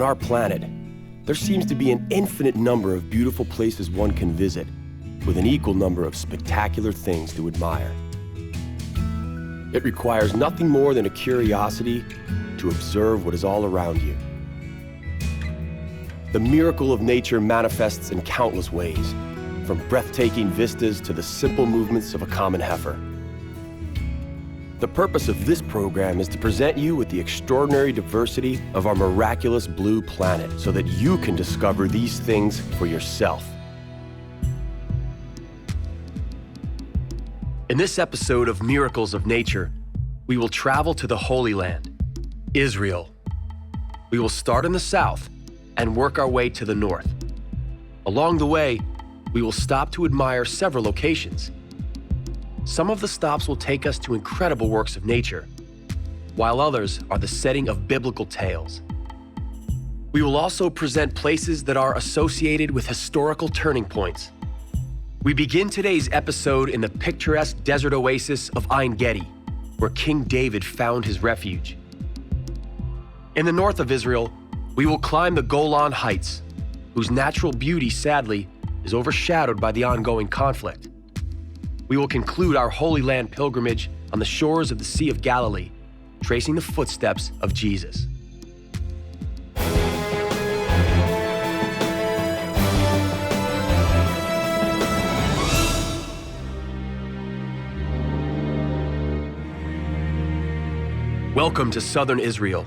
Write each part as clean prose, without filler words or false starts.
our planet, there seems to be an infinite number of beautiful places one can visit, with an equal number of spectacular things to admire. It requires nothing more than a curiosity to observe what is all around you. The miracle of nature manifests in countless ways, from breathtaking vistas to the simple movements of a common heifer. The purpose of this program is to present you with the extraordinary diversity of our miraculous blue planet so that you can discover these things for yourself. In this episode of Miracles of Nature, we will travel to the Holy Land, Israel. We will start in the south and work our way to the north. Along the way, we will stop to admire several locations. Some of the stops will take us to incredible works of nature, while others are the setting of biblical tales. We will also present places that are associated with historical turning points. We begin today's episode in the picturesque desert oasis of Ein Gedi, where King David found his refuge. In the north of Israel, we will climb the Golan Heights, whose natural beauty, sadly, is overshadowed by the ongoing conflict. We will conclude our Holy Land pilgrimage on the shores of the Sea of Galilee, tracing the footsteps of Jesus. Welcome to southern Israel.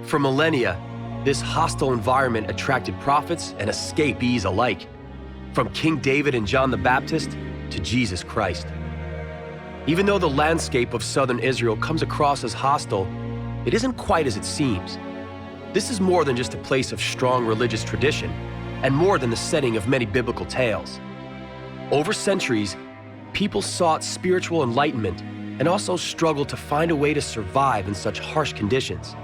For millennia, this hostile environment attracted prophets and escapees alike, from King David and John the Baptist to Jesus Christ. Even though the landscape of southern Israel comes across as hostile, it isn't quite as it seems. This is more than just a place of strong religious tradition, and more than the setting of many biblical tales. Over centuries, people sought spiritual enlightenment and also struggled to find a way to survive in such harsh conditions.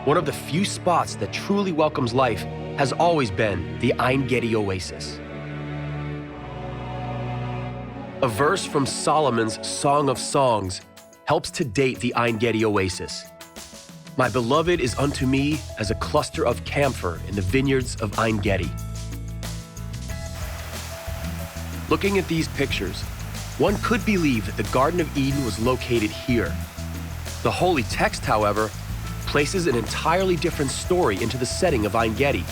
One of the few spots that truly welcomes life has always been the Ein Gedi Oasis. A verse from Solomon's Song of Songs helps to date the Ein Gedi Oasis. My beloved is unto me as a cluster of camphor in the vineyards of Ein Gedi. Looking at these pictures, one could believe that the Garden of Eden was located here. The holy text, however, places an entirely different story into the setting of Ein Gedi.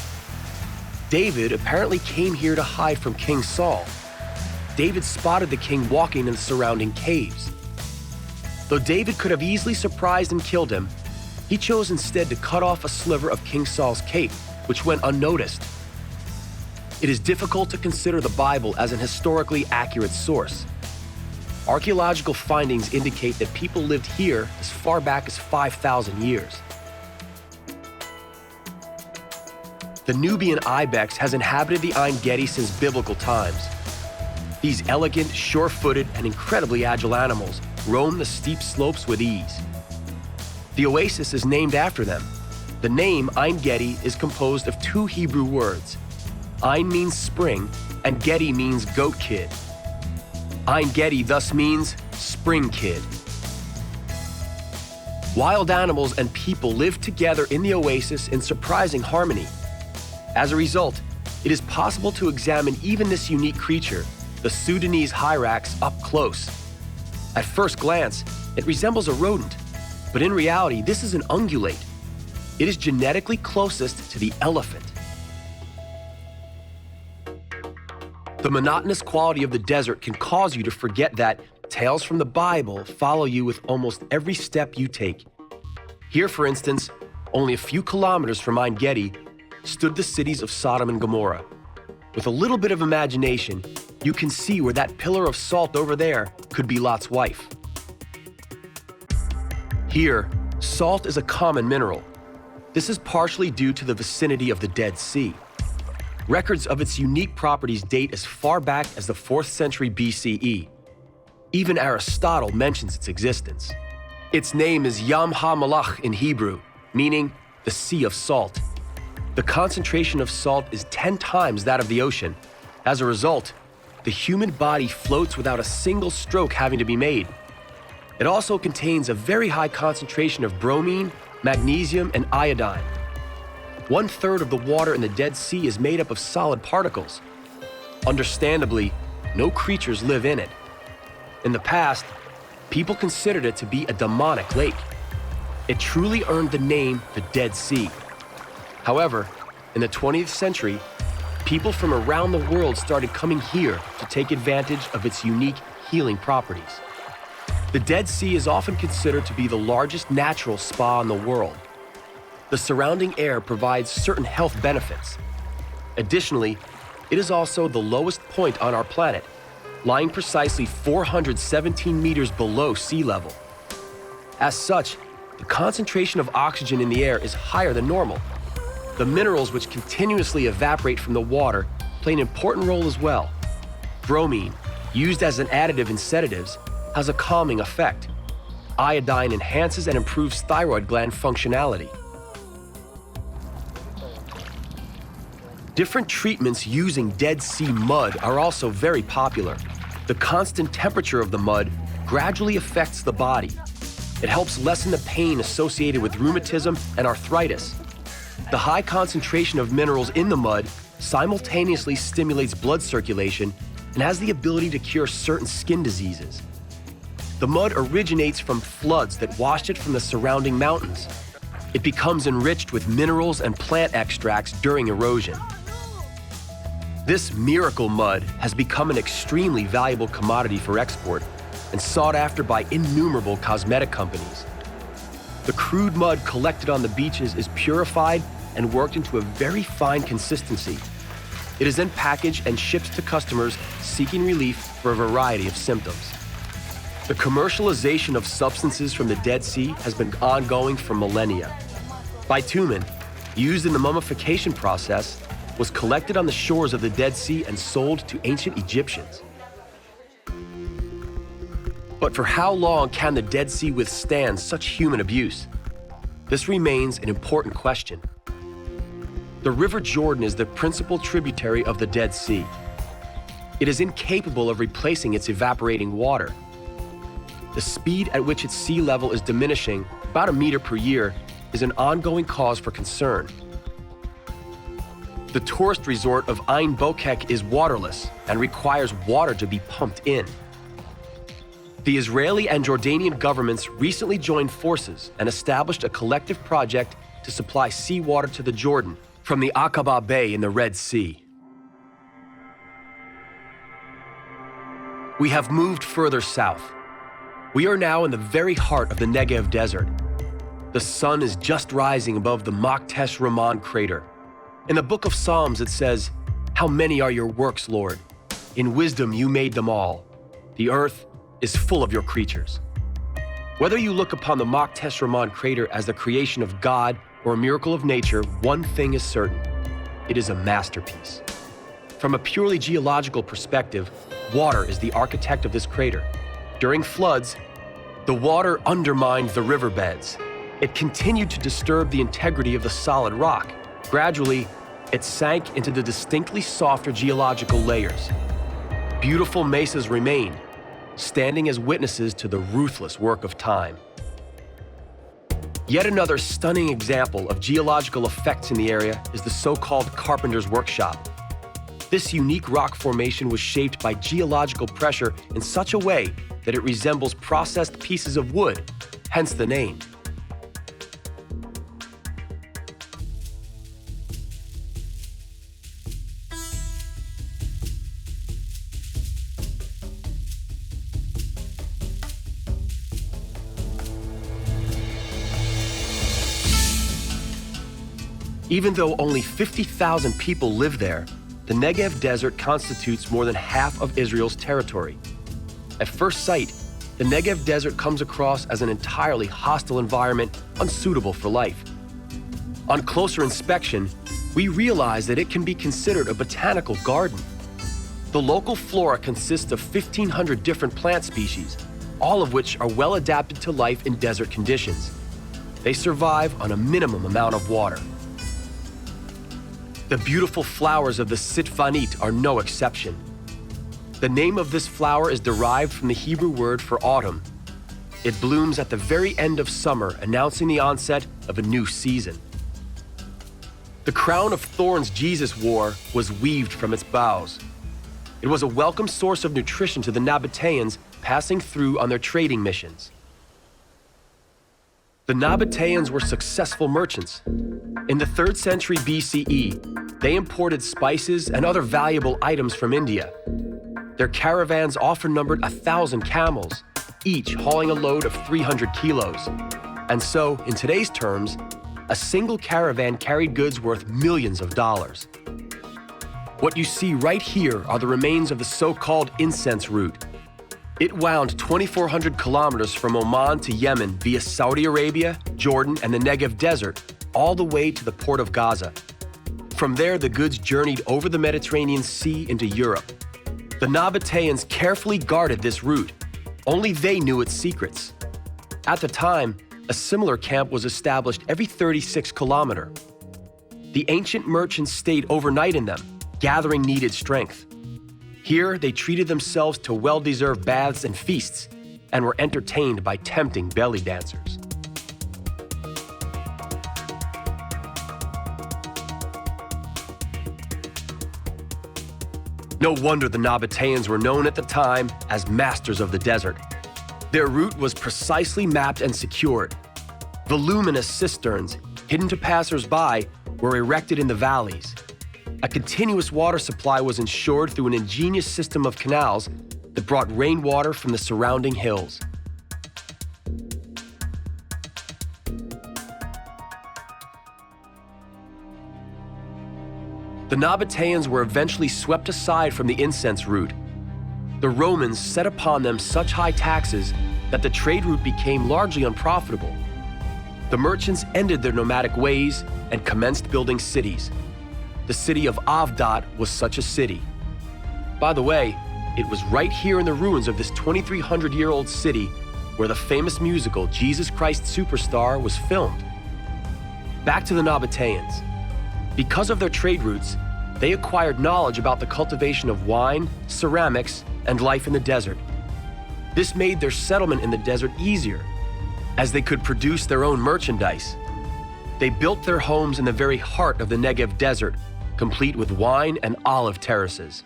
David apparently came here to hide from King Saul. David spotted the king walking in the surrounding caves. Though David could have easily surprised and killed him, he chose instead to cut off a sliver of King Saul's cape, which went unnoticed. It is difficult to consider the Bible as an historically accurate source. Archaeological findings indicate that people lived here as far back as 5,000 years. The Nubian ibex has inhabited the Ein Gedi since biblical times. These elegant, sure-footed, and incredibly agile animals roam the steep slopes with ease. The oasis is named after them. The name Ein Gedi is composed of two Hebrew words. Ein means spring, and Gedi means goat kid. Ein Gedi thus means spring kid. Wild animals and people live together in the oasis in surprising harmony. As a result, it is possible to examine even this unique creature, the Sudanese hyrax, up close. At first glance, it resembles a rodent, but in reality, this is an ungulate. It is genetically closest to the elephant. The monotonous quality of the desert can cause you to forget that tales from the Bible follow you with almost every step you take. Here, for instance, only a few kilometers from Ein Gedi, stood the cities of Sodom and Gomorrah. With a little bit of imagination, you can see where that pillar of salt over there could be Lot's wife. Here, salt is a common mineral. This is partially due to the vicinity of the Dead Sea. Records of its unique properties date as far back as the 4th century BCE. Even Aristotle mentions its existence. Its name is Yam HaMelach in Hebrew, meaning the Sea of Salt. The concentration of salt is 10 times that of the ocean. As a result, the human body floats without a single stroke having to be made. It also contains a very high concentration of bromine, magnesium, and iodine. 1/3 of the water in the Dead Sea is made up of solid particles. Understandably, no creatures live in it. In the past, people considered it to be a demonic lake. It truly earned the name the Dead Sea. However, in the 20th century, people from around the world started coming here to take advantage of its unique healing properties. The Dead Sea is often considered to be the largest natural spa in the world. The surrounding air provides certain health benefits. Additionally, it is also the lowest point on our planet, lying precisely 417 meters below sea level. As such, the concentration of oxygen in the air is higher than normal. The minerals which continuously evaporate from the water play an important role as well. Bromine, used as an additive in sedatives, has a calming effect. Iodine enhances and improves thyroid gland functionality. Different treatments using Dead Sea mud are also very popular. The constant temperature of the mud gradually affects the body. It helps lessen the pain associated with rheumatism and arthritis. The high concentration of minerals in the mud simultaneously stimulates blood circulation and has the ability to cure certain skin diseases. The mud originates from floods that washed it from the surrounding mountains. It becomes enriched with minerals and plant extracts during erosion. This miracle mud has become an extremely valuable commodity for export and sought after by innumerable cosmetic companies. The crude mud collected on the beaches is purified and worked into a very fine consistency. It is then packaged and shipped to customers seeking relief for a variety of symptoms. The commercialization of substances from the Dead Sea has been ongoing for millennia. Bitumen, used in the mummification process, was collected on the shores of the Dead Sea and sold to ancient Egyptians. But for how long can the Dead Sea withstand such human abuse? This remains an important question. The River Jordan is the principal tributary of the Dead Sea. It is incapable of replacing its evaporating water. The speed at which its sea level is diminishing, about a meter per year, is an ongoing cause for concern. The tourist resort of Ain Bokek is waterless and requires water to be pumped in. The Israeli and Jordanian governments recently joined forces and established a collective project to supply seawater to the Jordan from the Aqaba Bay in the Red Sea. We have moved further south. We are now in the very heart of the Negev Desert. The sun is just rising above the Maktesh Raman crater. In the book of Psalms it says, "How many are your works, Lord? In wisdom you made them all. The earth is full of your creatures." Whether you look upon the Maktesh Raman crater as the creation of God or a miracle of nature, one thing is certain. It is a masterpiece. From a purely geological perspective, water is the architect of this crater. During floods, the water undermined the riverbeds. It continued to disturb the integrity of the solid rock. Gradually, it sank into the distinctly softer geological layers. Beautiful mesas remained, standing as witnesses to the ruthless work of time. Yet another stunning example of geological effects in the area is the so-called Carpenter's Workshop. This unique rock formation was shaped by geological pressure in such a way that it resembles processed pieces of wood, hence the name. Even though only 50,000 people live there, the Negev Desert constitutes more than half of Israel's territory. At first sight, the Negev Desert comes across as an entirely hostile environment unsuitable for life. On closer inspection, we realize that it can be considered a botanical garden. The local flora consists of 1,500 different plant species, all of which are well adapted to life in desert conditions. They survive on a minimum amount of water. The beautiful flowers of the Sitfanit are no exception. The name of this flower is derived from the Hebrew word for autumn. It blooms at the very end of summer, announcing the onset of a new season. The crown of thorns Jesus wore was weaved from its boughs. It was a welcome source of nutrition to the Nabateans passing through on their trading missions. The Nabateans were successful merchants. In the 3rd century BCE, they imported spices and other valuable items from India. Their caravans often numbered 1,000 camels, each hauling a load of 300 kilos. And so, in today's terms, a single caravan carried goods worth millions of dollars. What you see right here are the remains of the so-called incense route. It wound 2,400 kilometers from Oman to Yemen via Saudi Arabia, Jordan, and the Negev Desert, all the way to the port of Gaza. From there, the goods journeyed over the Mediterranean Sea into Europe. The Nabateans carefully guarded this route. Only they knew its secrets. At the time, a similar camp was established every 36 kilometers. The ancient merchants stayed overnight in them, gathering needed strength. Here, they treated themselves to well-deserved baths and feasts, and were entertained by tempting belly dancers. No wonder the Nabateans were known at the time as masters of the desert. Their route was precisely mapped and secured. Voluminous cisterns, hidden to passers-by, were erected in the valleys. A continuous water supply was ensured through an ingenious system of canals that brought rainwater from the surrounding hills. The Nabateans were eventually swept aside from the incense route. The Romans set upon them such high taxes that the trade route became largely unprofitable. The merchants ended their nomadic ways and commenced building cities. The city of Avdat was such a city. By the way, it was right here in the ruins of this 2,300-year-old city where the famous musical Jesus Christ Superstar was filmed. Back to the Nabateans. Because of their trade routes, they acquired knowledge about the cultivation of wine, ceramics, and life in the desert. This made their settlement in the desert easier, as they could produce their own merchandise. They built their homes in the very heart of the Negev desert, complete with wine and olive terraces.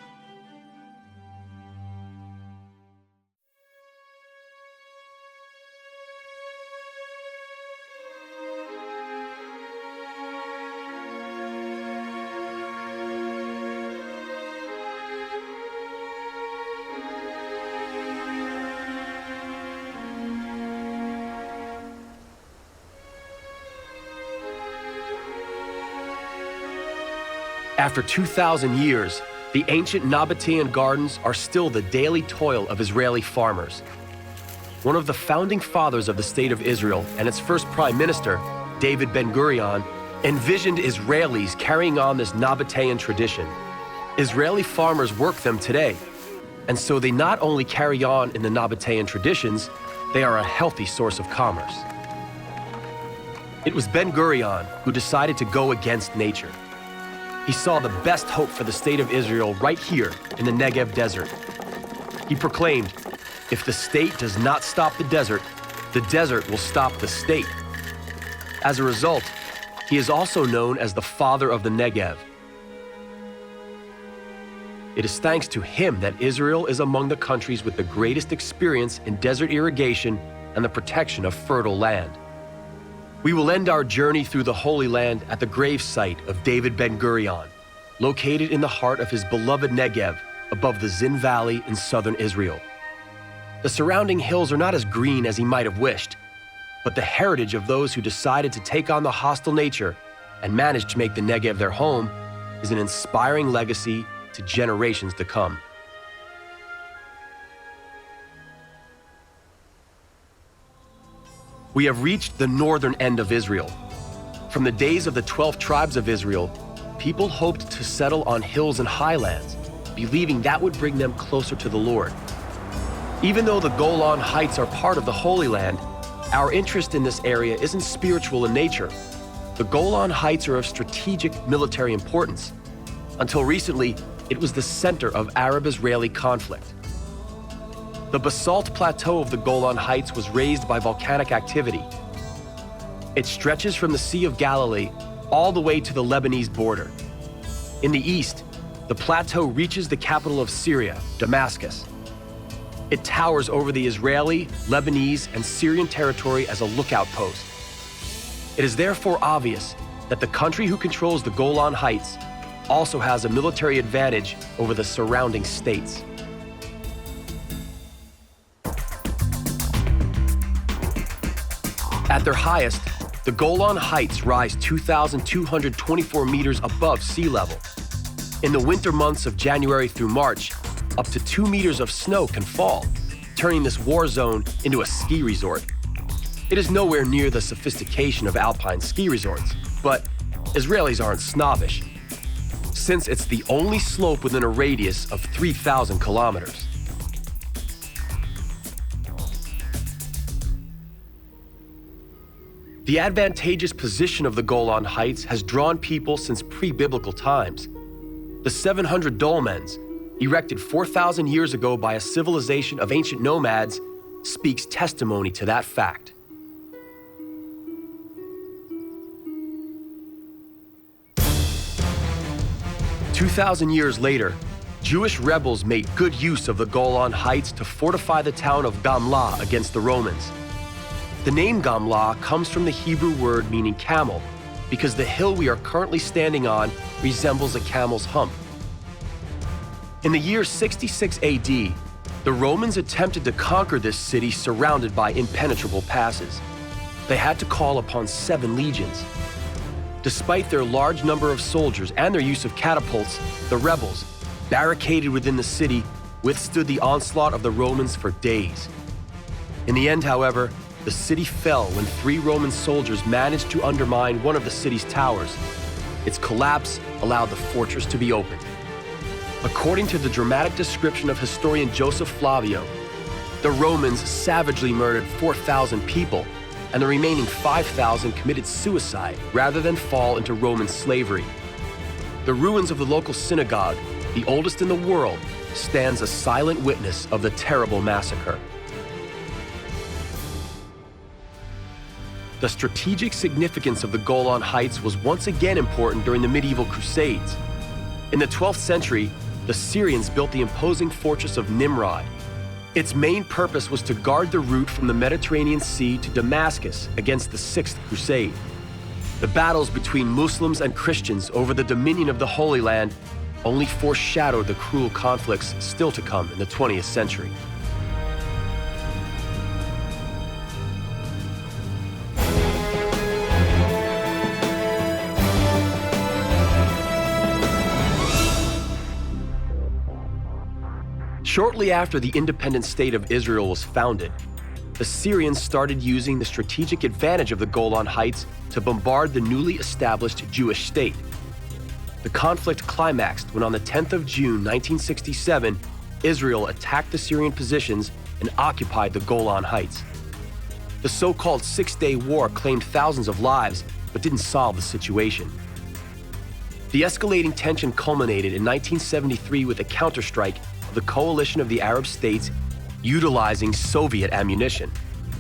After 2,000 years, the ancient Nabatean gardens are still the daily toil of Israeli farmers. One of the founding fathers of the State of Israel and its first prime minister, David Ben-Gurion, envisioned Israelis carrying on this Nabatean tradition. Israeli farmers work them today, and so they not only carry on in the Nabatean traditions, they are a healthy source of commerce. It was Ben-Gurion who decided to go against nature. He saw the best hope for the state of Israel right here in the Negev desert. He proclaimed, if the state does not stop the desert will stop the state. As a result, he is also known as the father of the Negev. It is thanks to him that Israel is among the countries with the greatest experience in desert irrigation and the protection of fertile land. We will end our journey through the Holy Land at the grave site of David Ben-Gurion, located in the heart of his beloved Negev, above the Zin Valley in southern Israel. The surrounding hills are not as green as he might have wished, but the heritage of those who decided to take on the hostile nature and managed to make the Negev their home is an inspiring legacy to generations to come. We have reached the northern end of Israel. From the days of the 12 tribes of Israel, people hoped to settle on hills and highlands, believing that would bring them closer to the Lord. Even though the Golan Heights are part of the Holy Land, our interest in this area isn't spiritual in nature. The Golan Heights are of strategic military importance. Until recently, it was the center of Arab-Israeli conflict. The basalt plateau of the Golan Heights was raised by volcanic activity. It stretches from the Sea of Galilee all the way to the Lebanese border. In the east, the plateau reaches the capital of Syria, Damascus. It towers over the Israeli, Lebanese, and Syrian territory as a lookout post. It is therefore obvious that the country who controls the Golan Heights also has a military advantage over the surrounding states. At their highest, the Golan Heights rise 2,224 meters above sea level. In the winter months of January through March, up to 2 meters of snow can fall, turning this war zone into a ski resort. It is nowhere near the sophistication of alpine ski resorts, but Israelis aren't snobbish, since it's the only slope within a radius of 3,000 kilometers. The advantageous position of the Golan Heights has drawn people since pre-biblical times. The 700 dolmens, erected 4,000 years ago by a civilization of ancient nomads, speaks testimony to that fact. "2,000 years later, Jewish rebels made good use of the Golan Heights to fortify the town of Gamla against the Romans. The name Gamla comes from the Hebrew word meaning camel, because the hill we are currently standing on resembles a camel's hump. In the year 66 AD, the Romans attempted to conquer this city surrounded by impenetrable passes. They had to call upon 7 legions. Despite their large number of soldiers and their use of catapults, the rebels, barricaded within the city, withstood the onslaught of the Romans for days. In the end, however, the city fell when 3 Roman soldiers managed to undermine one of the city's towers. Its collapse allowed the fortress to be opened. According to the dramatic description of historian Joseph Flavio, the Romans savagely murdered 4,000 people, and the remaining 5,000 committed suicide rather than fall into Roman slavery. The ruins of the local synagogue, the oldest in the world, stands a silent witness of the terrible massacre. The strategic significance of the Golan Heights was once again important during the medieval Crusades. In the 12th century, the Syrians built the imposing fortress of Nimrod. Its main purpose was to guard the route from the Mediterranean Sea to Damascus against the 6th Crusade. The battles between Muslims and Christians over the dominion of the Holy Land only foreshadowed the cruel conflicts still to come in the 20th century. Shortly after the independent state of Israel was founded, the Syrians started using the strategic advantage of the Golan Heights to bombard the newly established Jewish state. The conflict climaxed when on the 10th of June 1967, Israel attacked the Syrian positions and occupied the Golan Heights. The so-called Six-Day War claimed thousands of lives, but didn't solve the situation. The escalating tension culminated in 1973 with a counterstrike of the coalition of the Arab states utilizing Soviet ammunition.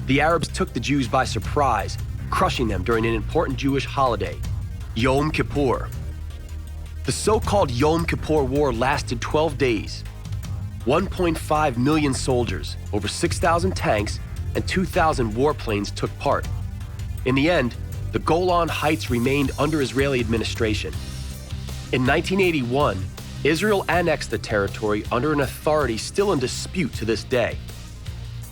The Arabs took the Jews by surprise, crushing them during an important Jewish holiday, Yom Kippur. The so-called Yom Kippur War lasted 12 days. 1.5 million soldiers, over 6,000 tanks, and 2,000 warplanes took part. In the end, the Golan Heights remained under Israeli administration. In 1981, Israel annexed the territory under an authority still in dispute to this day.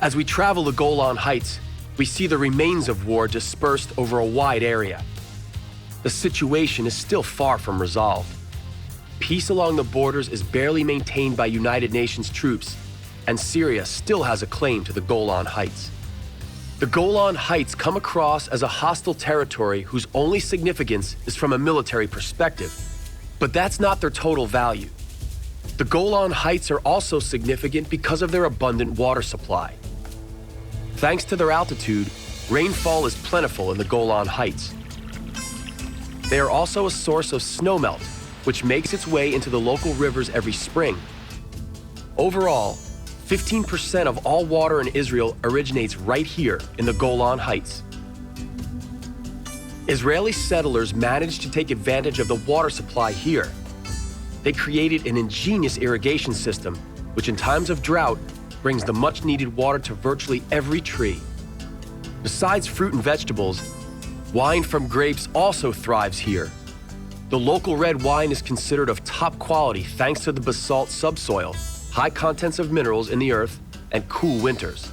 As we travel the Golan Heights, we see the remains of war dispersed over a wide area. The situation is still far from resolved. Peace along the borders is barely maintained by United Nations troops, and Syria still has a claim to the Golan Heights. The Golan Heights come across as a hostile territory whose only significance is from a military perspective. But that's not their total value. The Golan Heights are also significant because of their abundant water supply. Thanks to their altitude, rainfall is plentiful in the Golan Heights. They are also a source of snowmelt, which makes its way into the local rivers every spring. Overall, 15% of all water in Israel originates right here in the Golan Heights. Israeli settlers managed to take advantage of the water supply here. They created an ingenious irrigation system, which in times of drought brings the much-needed water to virtually every tree. Besides fruit and vegetables, wine from grapes also thrives here. The local red wine is considered of top quality thanks to the basalt subsoil, high contents of minerals in the earth, and cool winters.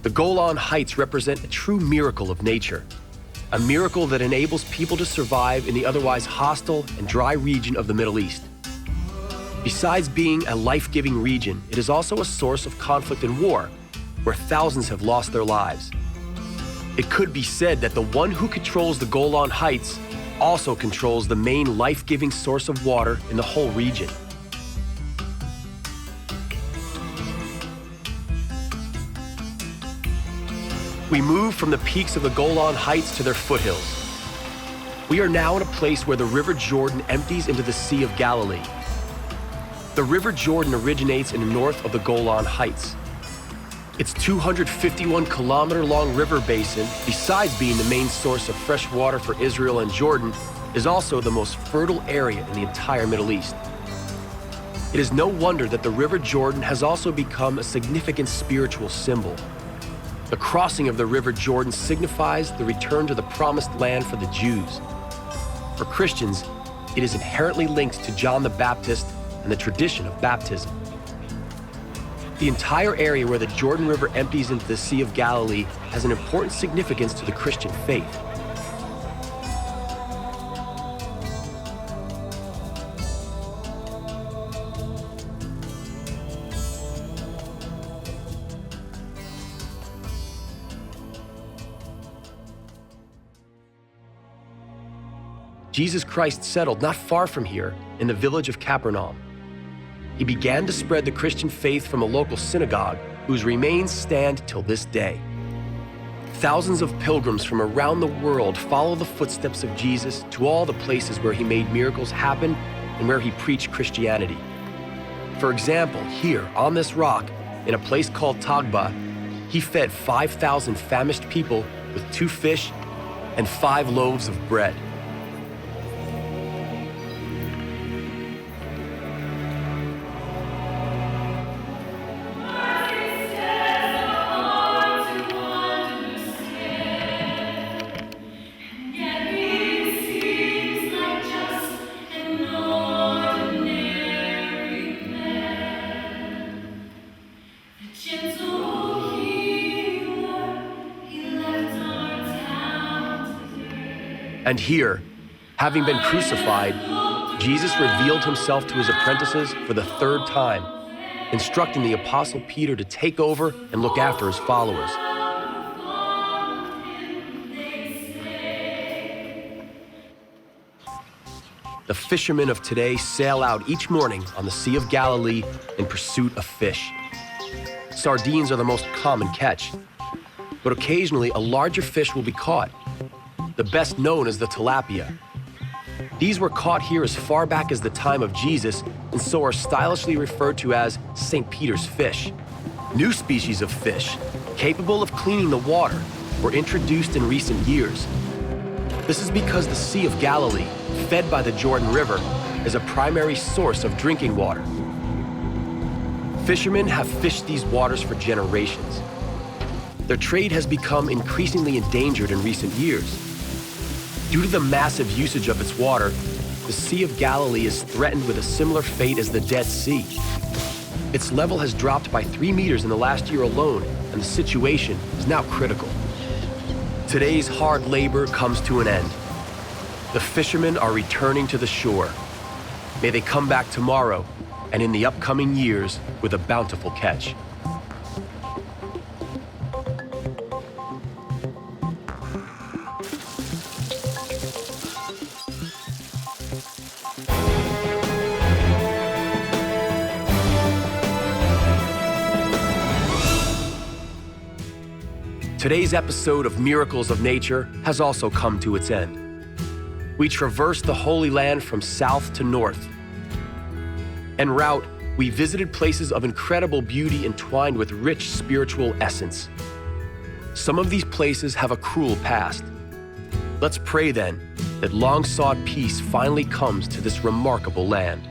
The Golan Heights represent a true miracle of nature, a miracle that enables people to survive in the otherwise hostile and dry region of the Middle East. Besides being a life-giving region, it is also a source of conflict and war, where thousands have lost their lives. It could be said that the one who controls the Golan Heights also controls the main life-giving source of water in the whole region. We move from the peaks of the Golan Heights to their foothills. We are now in a place where the River Jordan empties into the Sea of Galilee. The River Jordan originates in the north of the Golan Heights. Its 251-kilometer-long river basin, besides being the main source of fresh water for Israel and Jordan, is also the most fertile area in the entire Middle East. It is no wonder that the River Jordan has also become a significant spiritual symbol. The crossing of the River Jordan signifies the return to the promised land for the Jews. For Christians, it is inherently linked to John the Baptist and the tradition of baptism. The entire area where the Jordan River empties into the Sea of Galilee has an important significance to the Christian faith. Jesus Christ settled not far from here in the village of Capernaum. He began to spread the Christian faith from a local synagogue whose remains stand till this day. Thousands of pilgrims from around the world follow the footsteps of Jesus to all the places where he made miracles happen and where he preached Christianity. For example, here on this rock, in a place called Tagba, he fed 5,000 famished people with 2 fish and 5 loaves of bread. And here, having been crucified, Jesus revealed himself to his apprentices for the 3rd time, instructing the Apostle Peter to take over and look after his followers. The fishermen of today sail out each morning on the Sea of Galilee in pursuit of fish. Sardines are the most common catch, but occasionally a larger fish will be caught, the best known as the tilapia. These were caught here as far back as the time of Jesus and so are stylishly referred to as St. Peter's fish. New species of fish, capable of cleaning the water, were introduced in recent years. This is because the Sea of Galilee, fed by the Jordan River, is a primary source of drinking water. Fishermen have fished these waters for generations. Their trade has become increasingly endangered in recent years. Due to the massive usage of its water, the Sea of Galilee is threatened with a similar fate as the Dead Sea. Its level has dropped by 3 meters in the last year alone, and the situation is now critical. Today's hard labor comes to an end. The fishermen are returning to the shore. May they come back tomorrow and in the upcoming years with a bountiful catch. Today's episode of Miracles of Nature has also come to its end. We traversed the Holy Land from south to north. En route, we visited places of incredible beauty entwined with rich spiritual essence. Some of these places have a cruel past. Let's pray then that long sought peace finally comes to this remarkable land.